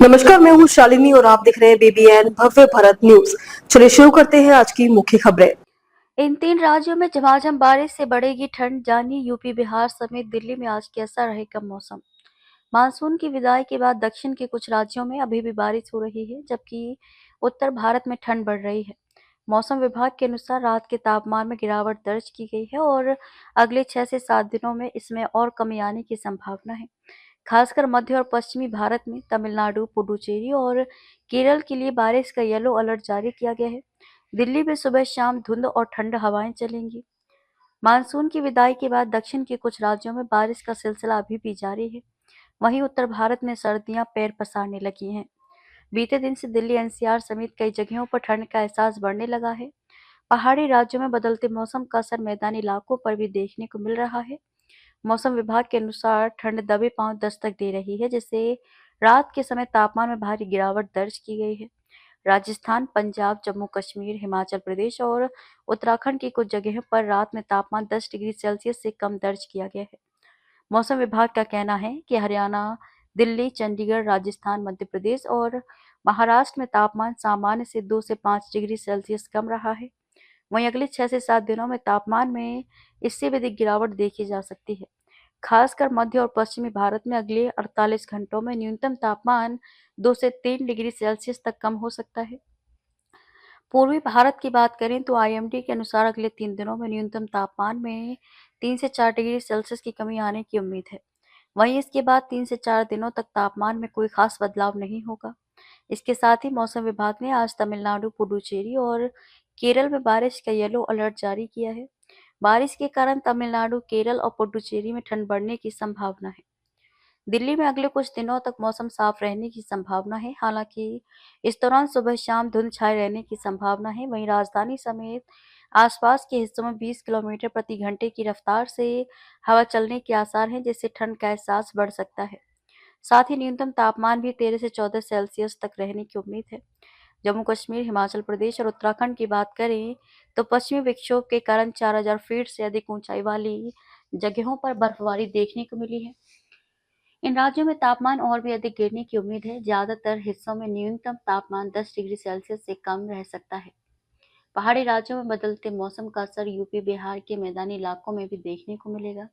नमस्कार, मैं हूँ शालिनी और आप देख रहे हैं BBN भव्य भारत न्यूज। चलिए शुरू करते हैं आज की मुख्य खबरें। इन 3 राज्यों में झमाझम बारिश से बढ़ेगी ठंड, जानिए यूपी, बिहार समेत दिल्ली में आज कैसा रहेगा मौसम। मानसून की विदाई के बाद दक्षिण के कुछ राज्यों में अभी भी बारिश हो रही है, जबकि उत्तर भारत में ठंड बढ़ रही है। मौसम विभाग के अनुसार रात के तापमान में गिरावट दर्ज की गई है और अगले 6 से 7 दिनों में इसमें और कमी आने की संभावना है। खासकर मध्य और पश्चिमी भारत में तमिलनाडु, पुडुचेरी और केरल के लिए बारिश का येलो अलर्ट जारी किया गया है। दिल्ली में सुबह शाम धुंध और ठंड हवाएं चलेंगी। मानसून की विदाई के बाद दक्षिण के कुछ राज्यों में बारिश का सिलसिला अभी भी जारी है। वहीं उत्तर भारत में सर्दियां पैर पसारने लगी हैं। बीते दिन से दिल्ली एनसीआर समेत कई जगहों पर ठंड का एहसास बढ़ने लगा है। पहाड़ी राज्यों में बदलते मौसम का असर मैदानी इलाकों पर भी देखने को मिल रहा है। मौसम विभाग के अनुसार ठंड दबे पांव दस्तक दे रही है, जिससे रात के समय तापमान में भारी गिरावट दर्ज की गई है। राजस्थान, पंजाब, जम्मू कश्मीर, हिमाचल प्रदेश और उत्तराखंड की कुछ जगहों पर रात में तापमान 10 डिग्री सेल्सियस से कम दर्ज किया गया है। मौसम विभाग का कहना है कि हरियाणा, दिल्ली, चंडीगढ़, राजस्थान, मध्य प्रदेश और महाराष्ट्र में तापमान सामान्य से 2 से 5 डिग्री सेल्सियस कम रहा है। वहीं अगले 6 से 7 दिनों में तापमान में इससे भी अधिक गिरावट देखी जा सकती है। खासकर मध्य और पश्चिमी भारत में अगले 48 घंटों में न्यूनतम तापमान 2 से 3 डिग्री सेल्सियस तक कम हो सकता है। पूर्वी भारत की बात करें तो आईएमडी के अनुसार अगले 3 दिनों में न्यूनतम तापमान में 3 से 4 डिग्री सेल्सियस की कमी आने की उम्मीद है। वहीं इसके बाद 3 से 4 दिनों तक तापमान में कोई खास बदलाव नहीं होगा। इसके साथ ही मौसम विभाग ने आज तमिलनाडु, पुडुचेरी और केरल में बारिश का येलो अलर्ट जारी किया है। बारिश के कारण तमिलनाडु, केरल और पुडुचेरी में ठंड बढ़ने की संभावना है। दिल्ली में अगले कुछ दिनों तक मौसम साफ रहने की संभावना है। हालांकि इस दौरान सुबह शाम धुंध छाए रहने की संभावना है। वहीं राजधानी समेत आसपास के हिस्सों में 20 किलोमीटर प्रति घंटे की रफ्तार से हवा चलने के आसार हैं, जिससे ठंड का एहसास बढ़ सकता है। साथ ही न्यूनतम तापमान भी 13 से 14 सेल्सियस तक रहने की उम्मीद है। जम्मू कश्मीर, हिमाचल प्रदेश और उत्तराखंड की बात करें तो पश्चिमी विक्षोभ के कारण 4000 फीट से अधिक ऊंचाई वाली जगहों पर बर्फबारी देखने को मिली है। इन राज्यों में तापमान और भी अधिक गिरने की उम्मीद है। ज्यादातर हिस्सों में न्यूनतम तापमान 10 डिग्री सेल्सियस से कम रह सकता है। पहाड़ी राज्यों में बदलते मौसम का असर यूपी, बिहार के मैदानी इलाकों में भी देखने को मिलेगा।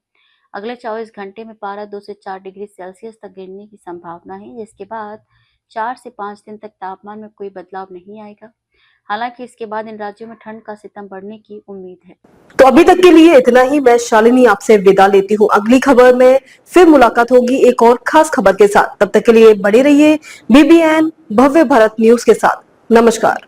अगले 24 घंटे में पारा 2 से 4 डिग्री सेल्सियस तक गिरने की संभावना है, जिसके बाद 4 से 5 दिन तक तापमान में कोई बदलाव नहीं आएगा। हालांकि इसके बाद इन राज्यों में ठंड का सितम बढ़ने की उम्मीद है। तो अभी तक के लिए इतना ही। मैं शालिनी आपसे विदा लेती हूँ। अगली खबर में फिर मुलाकात होगी एक और खास खबर के साथ। तब तक के लिए बने रहिए BBN भव्य भारत न्यूज के साथ। नमस्कार।